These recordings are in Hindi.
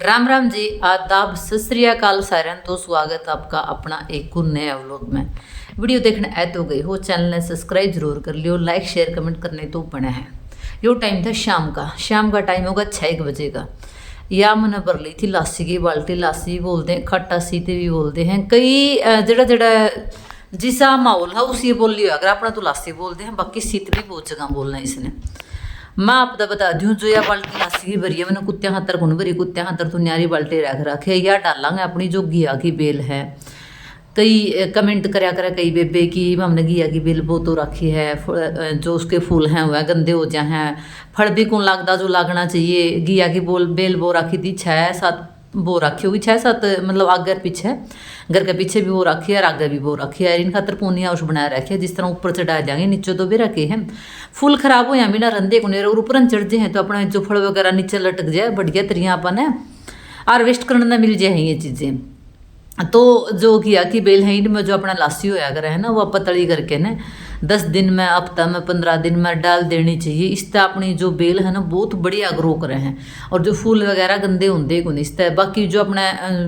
राम राम जी, आदाब, सत श्री अकाल साਰਿਆਂ तो स्वागत आपका अपना एक और नया व्लॉग में। वीडियो देखने आए तो गए हो, चैनल ने सब्सक्राइब जरूर कर लियो, लाइक शेयर कमेंट करने तो बने हैं। यो टाइम था शाम का टाइम होगा 6 बजे का। या मैंने भर ली थी लासी की बाल्टी। लासी भी बोलते हैं, खट्टा सीते भी बोलते हैं कई, जड़ा जड़ा जिसा माहौल है उसी बोल लियो। अगर अपना तो लासी बोलते हैं, बाकी सीत भी बहुत जगह बोलना है इसने। मैं आपको बता दूँ, जो या बाल्टी लासी की भरी है मैंने कुत्ते खातर कौन भरी, कुत्ते खातर तो न्यारी बाल्टी रख रखे। या डालांगे अपनी जो घिया की बेल है। कई कमेंट कराया करे कई बेबे की हमने घिया की बेल वो तो रखी है, जो उसके फूल हैं वह गंदे हो जाए हैं, फल भी कौन लगता जो लगना चाहिए। घिया की बेल बो रखी थी 6-7 बो रखी होगी, 6-7 मतलब आगे पीछे, घर के पीछे भी वो रखी है और आगे भी वो रखी है। इन खातर पूनी हाउस बनाया रखे है, जिस तरह ऊपर चढ़ाए जाएंगे नीचे तो भी रखे हैं। फूल खराब हो या बिना रंधे को और ऊपर चढ़ जाए तो अपने जो फल वगैरह नीचे लटक जाए, बढ़िया तरिया अपन है हार्वेस्ट करने मिल जाए ये चीज़ें। तो जो घिया की बेल है इनमें जो अपना लासी होया करे है ना, वो आप तली करके ना 10 दिन में, हफ्ता में, 15 दिन में डाल देनी चाहिए। इससे अपनी जो बेल है ना बहुत बढ़िया ग्रो करे हैं और जो फूल वगैरह गंदे होंगे को नहीं इससे। बाकी जो अपना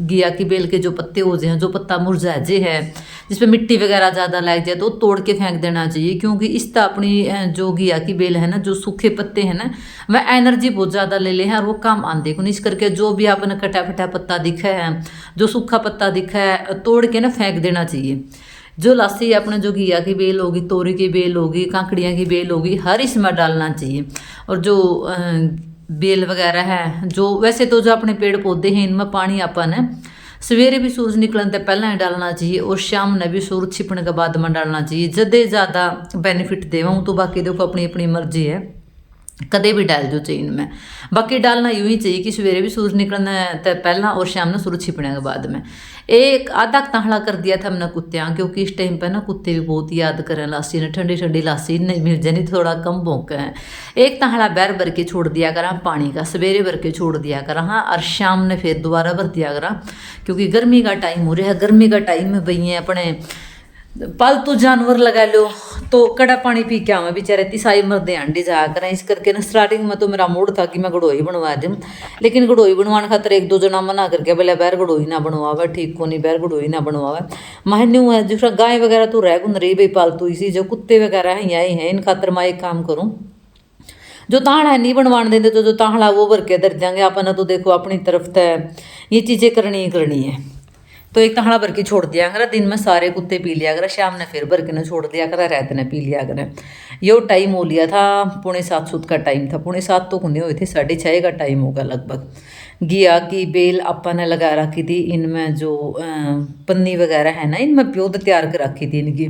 घिया की बेल के जो पत्ते हो जाए, जो पत्ता मुरझाए जे है, जिसपे मिट्टी वगैरह ज़्यादा लग जाए तो तोड़ के फेंक देना चाहिए, क्योंकि इससे अपनी जो घिया की बेल है ना, जो सूखे पत्ते हैं ना, वह एनर्जी बहुत ज़्यादा ले ले हैं और वो काम आते को। इस करके जो भी आपने कटा फटा पत्ता दिखा है, जो सूखा पत्ता दिखा है, तोड़ के ना फेंक देना चाहिए। जो लासी अपने जो घिया की बेल होगी, तोरी की बेल होगी, कांकड़ियाँ की बेल होगी, हर इसमें डालना चाहिए। और जो बेल वगैरह है, जो वैसे तो जो अपने पेड़ पौधे हैं इनमें पानी अपन है सवेरे भी सूरज निकलने से पहले ही डालना चाहिए और शाम ने भी सूरज छिपने के बाद में डालना चाहिए। जदे ज़्यादा बेनिफिट देवा तो बाकी देखो अपनी अपनी मर्जी है, कदे भी डाल दो चाहिए इनमें। बाकी डालना यूँ ही चाहिए कि सवेरे भी सूरज निकलने से पहला और शाम ने सूरज छिपने के बाद में। एक आधा ताहड़ा कर दिया था हमने कुत्तियाँ, क्योंकि इस टाइम पे ना कुत्ते भी बहुत याद करें लासी ने। ठंडी ठंडी लासी नहीं मिल जानी, थोड़ा कम भौंके हैं। एक ताहड़ा बैर भर के छोड़ दिया करा पानी का, सवेरे भर के छोड़ दिया करा हाँ, और शाम ने फिर दोबारा भर दिया करा, क्योंकि गर्मी का टाइम हो रहा है। गर्मी का टाइम में भैया अपने पालतू जानवर लगा लो तो कड़ा पानी पी के आवे बेचारे, तिसाई मरदे अंडे जाया करें। इस करके ना स्टार्टिंग में तो मेरा मूड था कि मैं गड़ोई बनवा दूँ, लेकिन गड़ोई बनवाने खातर 1-2 जना मना करके बोले बैर गड़ोई ना बनवावे, ठीक को नहीं, बैर गड़ोई ना बनवावे। महन्यू है जिस गाय वगैरह तो रह गुन रही भाई पालतू, इसी जो कुत्ते वगैरह हैं यही हैं, इन खातर मैं एक काम करूँ, जो ताहड़ा है नहीं बनवाने देते तो जो ताहड़ा वो भर के दर देंगे अपन। तो देखो अपनी तरफ तय ये चीज़ें करनी ही करनी है। तो एक ताहड़ा भर के छोड़ दिया करा, दिन में सारे कुत्ते पी लिया करा, शाम ने फिर भर के ने छोड़ दिया करा, रात ने पी लिया करा। यो टाइम हो लिया था 6:45 का टाइम था, 6:45 तो नहीं हुए थे, 6:30 का टाइम होगा लगभग। घिया की बेल अपन ने लगा रखी थी, इनमें जो पन्नी वगैरह है ना, इनमें प्योद तैयार कर रखी थी इनकी।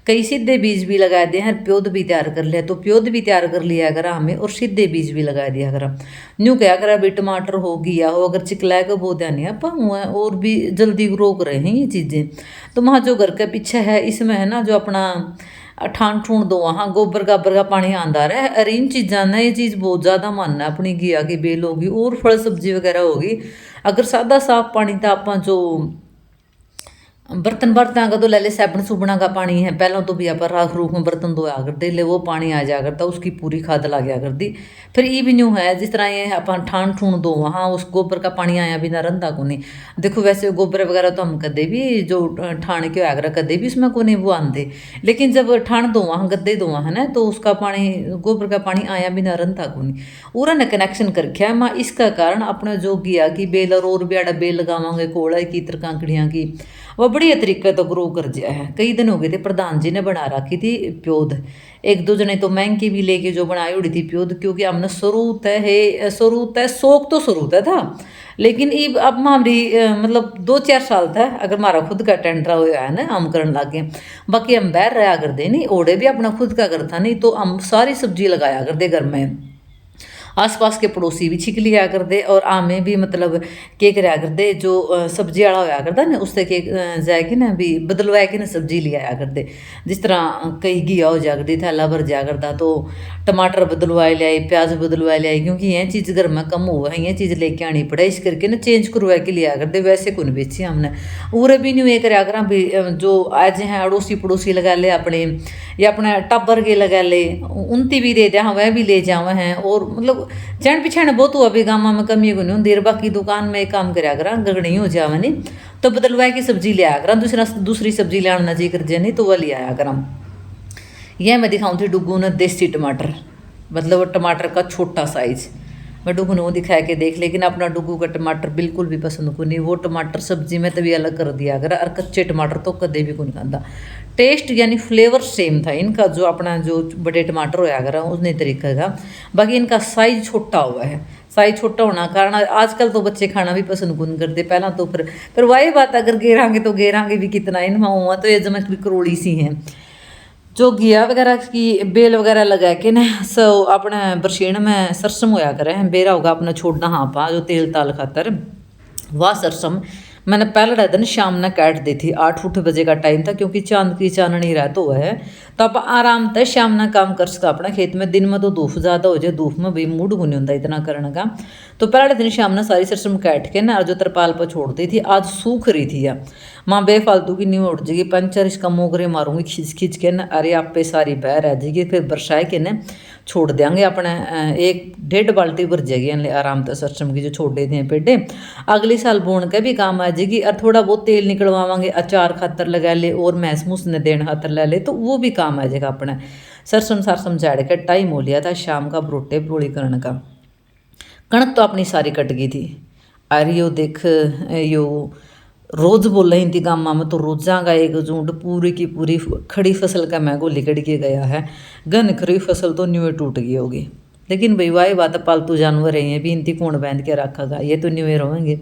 कई सीधे बीज भी लगा दिए हैं, प्योद भी तैयार कर लिया, तो प्योद भी तैयार कर लिया करा हमें और सीधे बीज भी लगा दिया करा। न्यू क्या करा भी टमाटर हो घिया हो, अगर चिकलाए का बो नहीं है हुआ है और भी जल्दी ग्रो कर रहे हैं ये चीज़ें। तो वहाँ जो घर के पीछे है इसमें है ना, जो अपना ठान ठूण दो वहाँ गोबर गाबर का पानी आंदा रहा है। अरे इन चीज़ा ना ये चीज़ बहुत ज़्यादा मानना है, अपनी घिया की बेल होगी और फल सब्जी वगैरह होगी। अगर सादा साफ पानी था आप जो बर्तन बर्तन का तो ले ले, साबन सुबना का पानी है पहला तो भी आप राख रूख में बर्तन धोया करते, ले वो पानी आ जाया करता, उसकी पूरी खाद ला गया करती। फिर ये भी न्यू है जिस तरह ये अपन ठान ठूण दो वहाँ, उस गोबर का पानी आया बिना रंधा को नहीं। देखो वैसे गोबर वगैरह तो हम कदे भी जो ठान के आगरा कदे भी उसमें को नहीं वो आते, लेकिन जब ठान दो वहाँ गद्दे दो वहाँ ना, तो उसका पानी गोबर का पानी आया बिना रंधा को नहीं, पूरा ने कनेक्शन कर रखा है। माँ इसका कारण अपना जो घिया की बेल और भी आड़ा बेल लगावांगे कोड़ा की तरकांकड़ियाँ की, वह बढ़िया तरीके तो ग्रो कर दिया है। कई दिन हो गए थे प्रधान जी ने बना रखी थी प्योद, 1-2 जने तो महंगी भी लेके जो बनाई उड़ी थी प्योद, क्योंकि हमने शुरू तय शौक तो शुरू तय था, लेकिन ये अब हमारी मतलब 2-4 साल था अगर हमारा खुद का टेंडरा हुआ है ना, हम करने लगे। बाकी हम बहर रहा करते नहीं, ओढ़े भी अपना खुद का करता नहीं, तो हम सारी सब्जी लगाया करते घर में। आसपास के पड़ोसी भी छिक लिया करते और आमे भी मतलब के कराया करते, जो सब्जी वाला होया करता ना उससे के जाएगी ना भी बदलवाए के ना सब्जी ले आया करते। जिस तरह कई घिया हो जाया करती, थैला भर जाया करता, तो टमाटर बदलवाए ले आई, प्याज बदलवाए ले आई, क्योंकि यह चीज़ घर में कम हुआ है, यह चीज़ लेके आनी पड़े, इस करके ना चेंज करवा के लिया करते। वैसे कौन बेची हमने और भी नहीं ये कराया करा भी, जो आज हैं अड़ोसी पड़ोसी लगा ले अपने या अपने टब्बर के लगा ले उनती भी दे दिया, वह भी ले जावे हैं। और मतलब जान पिछाण बहुत हुआ भी गाँव में कमी को नहीं होती। बाकी दुकान में एक काम कराया करा गगनी हो जावे नहीं तो बदलवा की सब्जी ले आया करा, दूसरी सब्जी ले आना जी कर नहीं तो वह ले आया करा। यह मैं दिखाऊँ थी डुगू ने देसी टमाटर, मतलब टमाटर का छोटा साइज। मैं डुगू ने वो दिखाया के देख, लेकिन अपना डुगू का टमाटर बिल्कुल भी पसंद को नहीं। वो टमाटर सब्जी में तभी अलग कर दिया अगर, और कच्चे टमाटर तो कदे भी को नहीं खाता। टेस्ट यानी फ्लेवर सेम था इनका, जो अपना जो बड़े टमाटर होया अगर उसने तरीका का। बाकी इनका साइज छोटा हुआ है। साइज छोटा होना कारण आजकल तो बच्चे खाना भी पसंद कौन करते, पहला तो फिर वही बात अगर गेरांगे तो गेरांगे भी कितना इनमें हुआ। तो ये जमक भी करोड़ी सी हैं जो घिया वगैरह की बेल वगैरह लगा के ना सो अपने बरसीन में सरसम होया करे हैं, बेरा होगा अपना छोड़ना हाँ पा जो तेल ताल खातर। वह सरसम मैंने पहले दिन शाम ने काट दी थी, 8 बजे का टाइम था, क्योंकि चांद की चाननी रहता हुआ है तो आप आराम से शाम ना काम कर सकता अपना खेत में। दिन में तो धूप ज़्यादा हो जाए, धूप में भी मूड को नहीं होता इतना करने का। तो पहले दिन शाम ने सारी सरसम काट के ना और जो तरपाल पर छोड़ दी थी, आज सूख रही थी या माँ बेफालतू की नहीं उड़ जाएगी, 5-4 इसका मोगरे मारूंगी खींच खींच के ना, अरे आप पे सारी बह रह जाएगी। फिर बरसाए के ना छोड़ देंगे अपने 1-1.5 बाल्टी भर जाएगी आराम से सरसम की जो छोड़ देते हैं पेडे। अगले साल बोन के भी काम आ जाएगी। और थोड़ा बहुत तेल निकलवावांगे, अचार खातर लगा ले और मैस मूस ने देने खातर ले ले तो वो भी काम आ जाएगा अपने। सरसम झाड़ के टाइम हो लिया था शाम का बरोटे बरोड़ी करने का। कणक तो अपनी सारी कट गई थी। अरे यो देख यो रोज बोल रही थी गामा में तो रोजा का एक झूठ पूरी की पूरी खड़ी फसल का मैंगो लिकड़ के गया है। गन खरी फसल तो न्यूए टूट गई होगी, लेकिन भाई वाही बात पालतू जानवर हैं भी इनती कौन बांध के रखेगा, ये तो न्यूए रहेंगे।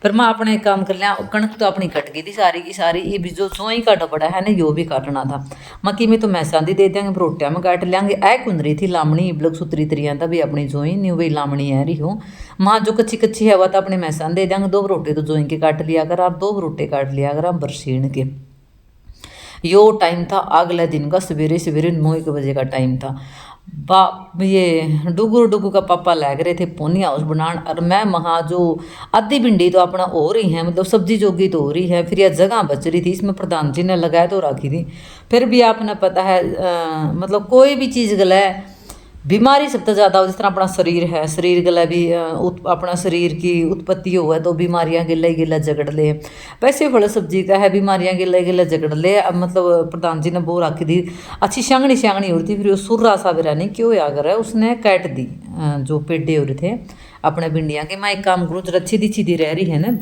पर मैं अपने काम कर लिया। कणक तो अपनी कट गई थी सारी की सारी, ये भी जो सोई काट पड़ा है ना यो भी काटना था। मक्की में तो मैसा दी दे देंगे, रोटियां में काट लेंगे। ऐ कुन रही थी लामणी इबलक सुतरी तरिया था भी अपनी जोई नहीं वही लामणी है रही हो। माँ जो कच्ची कच्ची है वह तो अपने मैसा दे देंगे। 2 रोटे तो जोई के काट लिया अगर आप, 2 रोटे काट लिया अगर आप बरसीन के। यो टाइम था अगले दिन का सवेरे 9 बजे का टाइम था। ये डुगू का पापा लग रहे थे पोनी हाउस बनान, और मैं वहाँ जो आधी भिंडी तो अपना हो रही है, मतलब सब्जी जोगी तो हो रही है। फिर यह जगह बच रही थी, इसमें प्रधान जी ने लगाया तो रखी थी। फिर भी आपने पता है मतलब कोई भी चीज़ गला बीमारी सबसे ज़्यादा हो, जिस तरह अपना शरीर है, शरीर गला भी अपना शरीर की उत्पत्ति हो है तो बीमारियां गिला झगड़ ले। वैसे फल सब्जी का है बीमारियां गिला झगड़ ले। अब मतलब प्रधान जी ने बो रखी थी अच्छी शांगनी हो रही थी। फिर वो सुर्रा सा भी नहीं क्यों आकर है उसने काट दी जो पेडे हो रहे थे अपने भिंडियाँ के। मैं एक काम करूँ जरा सीधी रह रही है ना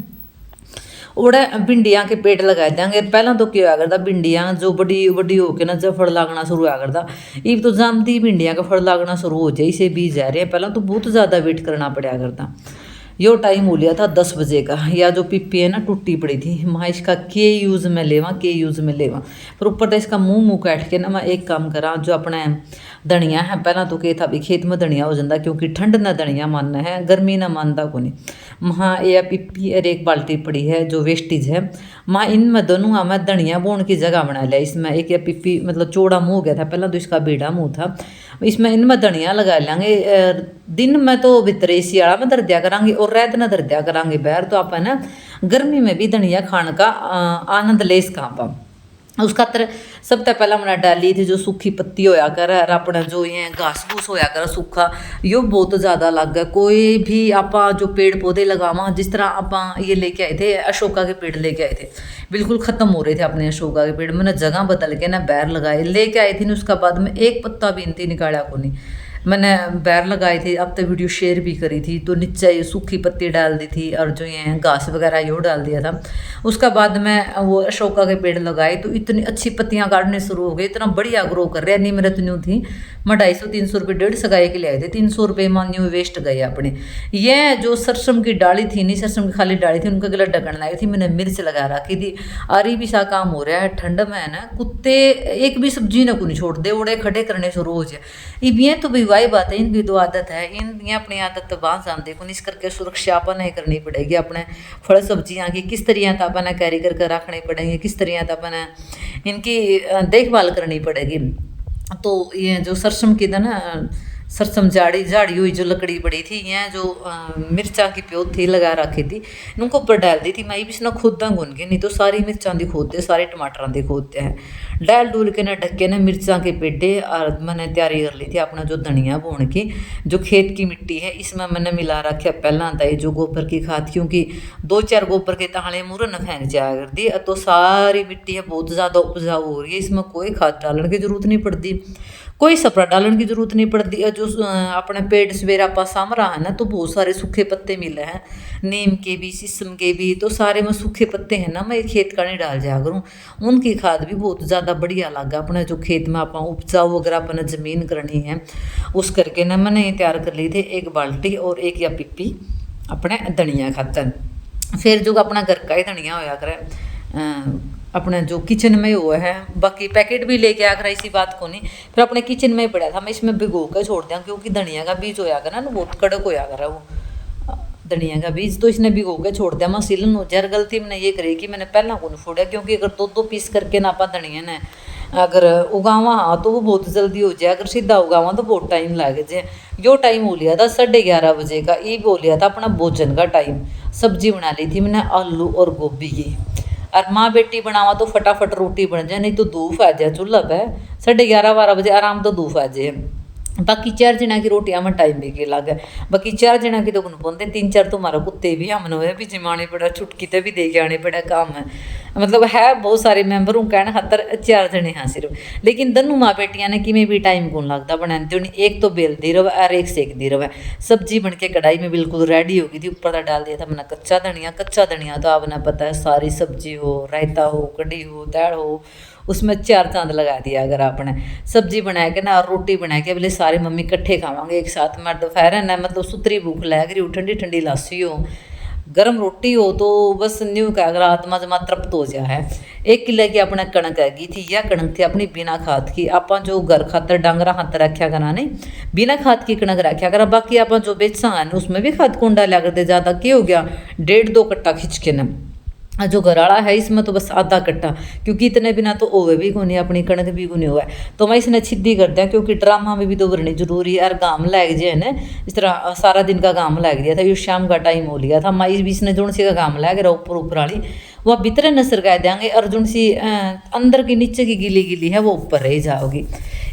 उड़े भिंडियाँ के पेड़ लगा देंगे। पहला तो क्या हुआ करता भिंडियाँ जो बड़ी होके ना जब फल लागना शुरू हुआ करता, इब तो जमती भिंडियाँ का फल लागना शुरू हो जाए इसे बीज जा रहे हैं। पहला तो बहुत ज़्यादा वेट करना पड़ा करता। यो टाइम हो लिया था 10 बजे का। या जो पिप्पी है ना टूटी पड़ी थी, मैं इसका के यूज़ में लेवा पर ऊपर तो इसका मुँह काट के ना मैं एक काम करा जो अपने धनिया है। पहला तो क्या था भी खेत में धनिया हो जाता, क्योंकि ठंड ना धनिया मानना है गर्मी ना मानता को नहीं। वहाँ ये पिप्पी और 1 बाल्टी पड़ी है जो वेस्टेज है, मैं इनमें दोनों मैं धनिया बोन की जगह बना लिया। इसमें एक या पिप्पी मतलब चौड़ा मुँह हो गया था, पहला तो इसका बेड़ा मुँह था। इसमें इनमें धनिया लगा लेंगे। दिन में तो भीतर सियाड़ा में धर दिया करांगे और रात में धर दिया करांगे बाहर। तो आप है ना गर्मी में भी धनिया खाने का आनंद ले इसका पा। उस खातर सब तक पहला मैंने डाली थी जो सूखी पत्ती होया कर और अपना जो ये घास फूस होया कर सूखा, यो बहुत ज़्यादा लग गया। कोई भी आप जो पेड़ पौधे लगावा, जिस तरह आप ये लेके आए थे अशोका के पेड़ लेके आए थे, बिल्कुल ख़त्म हो रहे थे अपने अशोका के पेड़। मैंने जगह बदल के ना बैर लगाए लेके आई थी, उसका बाद में एक पत्ता भी इनती निकाला को नहीं। मैंने बैर लगाई थी, अब तो वीडियो शेयर भी करी थी। तो नीचे ये सूखी पत्ती डाल दी थी और जो ये घास वगैरह यो डाल दिया था। उसका बाद में वो अशोका के पेड़ लगाए तो इतनी अच्छी पत्तियां काटने शुरू हो गई, इतना बढ़िया ग्रो कर रहे। नहीं मेरा तो न्यू थी मैं 250-300 रुपये 150 गाय के लिए आए थे, 300 रुपये मान न्यू वेस्ट गए अपने। ये जो सरसम की डाली थी, नहीं सरसम की खाली डाली थी, उनका गला ढकन लाई थी। मैंने मिर्च लगा रखी थी। अरे भी सा काम हो रहा है ठंड में है ना, कुत्ते एक भी सब्जी ना को नहीं छोड़ दे, उड़े खड़े करने शुरू हो जाए। ये तो भाई वाही बात है, इनकी तो आदत है, ये अपनी आदत तो बांध जानते को इस करके सुरक्षा अपन नहीं करनी पड़ेगी। अपने फल सब्जियाँ की किस तरह अपन कैरी करके रखनी पड़ेंगे, किस तरह अपन इनकी देखभाल करनी पड़ेगी। तो ये जो सरसम की था ना, सरसम झाड़ी हुई जो लकड़ी पड़ी थी, यहाँ जो मिर्चा की प्योत थी लगा रखी थी, उनको ऊपर डाल दी थी। मैं भी इसने खोदा गुन के, नहीं तो सारी मिर्चा दी खोदते, सारे टमाटर दी खोदते हैं। डाल डूल के ना ढक के ना मिर्चा के पेडे और मैंने तैयारी कर ली थी अपना जो धनिया बोने की। जो खेत की मिट्टी है इसमें मैंने मिला रखा पहला था जो गोबर की खाद, क्योंकि 2-4 गोबर के ताले मुरन फेंक जाया कर दी तो सारी मिट्टी है बहुत ज़्यादा उपजाऊ हो रही है। इसमें कोई खाद डालने की जरूरत नहीं पड़ती, कोई सपरा डालने की जरूरत नहीं पड़ती। जो अपने पेड़ सवेरा आपा साम रहा है ना तो बहुत सारे सूखे पत्ते मिले हैं, नीम के भी शीशम के भी, तो सारे में सूखे पत्ते हैं ना मैं खेत का नहीं डाल जाया करूँ। उनकी खाद भी बहुत ज़्यादा बढ़िया लगा। अपने जो खेत में आप उपजाऊ अगर अपने ज़मीन करनी है उस करके ना मैंने तैयार कर ली थी 1 बाल्टी और 1 या पिप्पी अपने धनिया खातर। फिर जो अपना घर का ही धनिया होया करे अपने जो किचन में हुआ है, बाकी पैकेट भी लेके आ कर इसी बात को नहीं, फिर अपने किचन में ही पड़ा था मैं इसमें भिगो कर छोड़ दिया, क्योंकि धनिया का बीज होया करा ना बहुत कड़क होया करा वो धनिया का बीज, तो इसने भिगो के छोड़ दिया। मैं सीलन हो जाए गलती मैंने ये करी कि मैंने पहला को नहीं फोड़ा, क्योंकि अगर 2-2 पीस करके ना पा धनिया ने अगर उगावा हाँ तो वो बहुत जल्दी हो जाए, अगर सीधा उगावा तो बहुत टाइम लगे जाए। जो टाइम हो लिया था 11:30 बजे का, ये हो लिया था अपना भोजन का टाइम। सब्जी बना ली थी मैंने आलू और गोभी की, और माँ बेटी बनावा तो फटाफट रोटी बन जाए, नहीं तो धूप आ जाए चूल्हा पे 11:30-12 बजे आराम तो धूप आ जाए। बाकी 4 जना की रोटियां में टाइम भी के लगे, बाकी 4 जना की तो गुन पौंदे 3-4 तो हमारा कुत्ते भी हमन हुए भी जमाने पड़ा, छुटकी ते भी दे के आने पड़ा काम है, मतलब है बहुत सारे मेंबर हूँ कहना खातर 4 जने हाँ सिर्फ। लेकिन दोनों माँ बेटियां ने कि में भी टाइम कौन लगता बनाने, एक तो बेलती रहे और एक सेकती रहे। सब्जी बन के कढ़ाई में बिल्कुल रेडी हो गई थी, ऊपर डाल दिया था मैंने कच्चा धनिया। कच्चा धनिया तो आपने पता है सारी सब्जी हो, रायता हो, कढ़ी हो, दाल हो, उसमें 4 चांद लगा दिया। अगर आपने सब्जी बना के ना और रोटी बना के बोले सारे मम्मी इकट्ठे खावांगे एक साथ में, दोपहर है ना मतलब सुतरी भूख लग रही हो, ठंडी ठंडी लासी हो, गर्म रोटी हो तो बस न्यू का अगर आत्मा जमा तृप्त हो जाए है। 1 किलो की अपने कणक हैगी थी, यह कणक थी अपनी बिना खाद की। आप जो घर खातर डांगरा खातर रखा करा नहीं बिना खाद की कणक रखा करा, बाकी आप जो बेचा है उसमें भी खाद कौन डाला करते, ज़्यादा क्या हो गया 1.5-2 कट्टा खिंच के न। जो घराड़ा है इसमें तो बस आधा कट्टा, क्योंकि इतने बिना तो ओवे भी कोनी अपनी कणक भी कोनी हुआ है, तो मैं इसने छिद्दी कर दिया, क्योंकि ड्रामा में भी तो भरनी जरूरी है। और गाम लग जाए ना इस तरह सारा दिन का गाम लग दिया था, ये शाम का टाइम हो लिया था। माई भी इसने जोन सी का गाम लग रहा ऊपर ऊपर वाली वह भीतर नसर कर देंगे, और जोन सी अंदर की नीचे की गिली गिली है वो ऊपर रह जाओगी।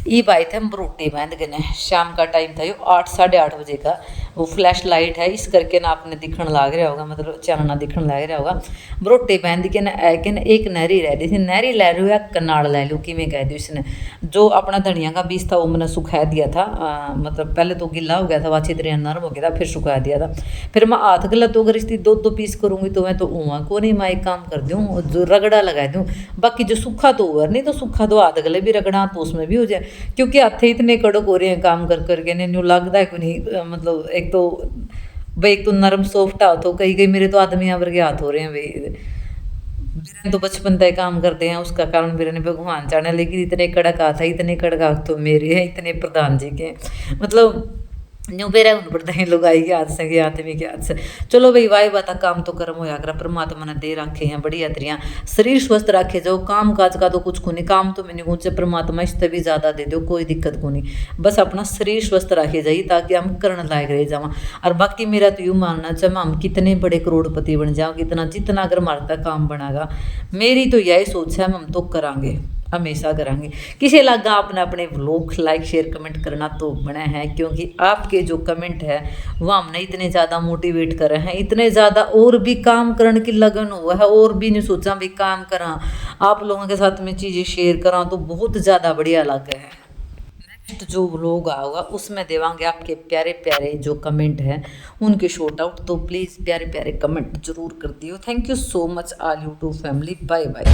ये बात है हम रोटी बांध गए, शाम का टाइम था ये 8-8:30 बजे का। वो फ्लैश लाइट है इस करके ना आपने दिखण लग रहा होगा, मतलब चानना दिखण लग रहा होगा। रोटी बांध के ना के ना एक नहरी रह रही थी, नहरी लै लो या कनाड़ लै लो कि मैं कह दी इसने। जो अपना धनिया का बीज था वो मैंने सुखा दिया था, मतलब पहले तो गिला हो गया था, अच्छी तरह नरम हो गया था, फिर सुखा दिया था। फिर मैं हाथ गला तो अगर इसकी 2-2 पीस करूँगी तो मैं तो ऊँगा को नहीं, मैं एक काम कर दूँ जो रगड़ा लगा दूँ। बाकी जो सूखा तो ओवर नहीं, तो सूखा तो हाथ गले भी रगड़ा तो उसमें भी हो जाए, क्योंकि हाथ इतने कड़क हो रहे हैं काम कर करके नहीं लगता है कि नहीं, मतलब एक तो भाई एक तो नरम सॉफ्ट हाथ हो, कहीं मेरे तो आदमियां वर्गे हाथ हो रहे हैं भाई। मेरे तो बचपन तक काम करते हैं उसका कारण मेरे ने भगवान जाने, लेकिन इतने कड़क हाथ है, इतने कड़क हाथ तो मेरे हैं, इतने प्रधान जी के, मतलब न्यू बेरा उन पड़ता है लुगाई के हाथ से, आदमी के हाथ से। चलो भाई वाई बात काम तो कर्म होया करा, परमात्मा ने दे रखे हैं बढ़िया तरिया, शरीर स्वस्थ रखे जाओ, काम काज का तो कुछ को नहीं, काम तो मैंने कुछ परमात्मा इससे भी ज़्यादा दे दो, कोई दिक्कत को नहीं, बस अपना शरीर स्वस्थ रखे जाइए ताकि हम करने लायक रह जावा। और बाकी मेरा तो यूँ मानना चाहे हम कितने बड़े करोड़पति बन जाओ, कितना जितना अगर हमारे तक काम बनागा, मेरी तो यही सोच है हम तो करांगे, हमेशा करांगे। किसे लगा आपने अपने व्लॉग लाइक शेयर कमेंट करना तो बना है, क्योंकि आपके जो कमेंट है वो हमने इतने ज़्यादा मोटिवेट करे हैं, इतने ज़्यादा और भी काम करने की लगन हुआ है, और भी नहीं सोचा भी काम करा आप लोगों के साथ में चीज़ें शेयर करा तो बहुत ज़्यादा बढ़िया लगा है। नेक्स्ट जो व्लॉग आएगा उसमें देवांगे आपके प्यारे प्यारे जो कमेंट हैं उनके शॉर्ट आउट, तो प्लीज़ प्यारे प्यारे कमेंट जरूर कर दियो। Thank you so much all YouTube family, bye bye.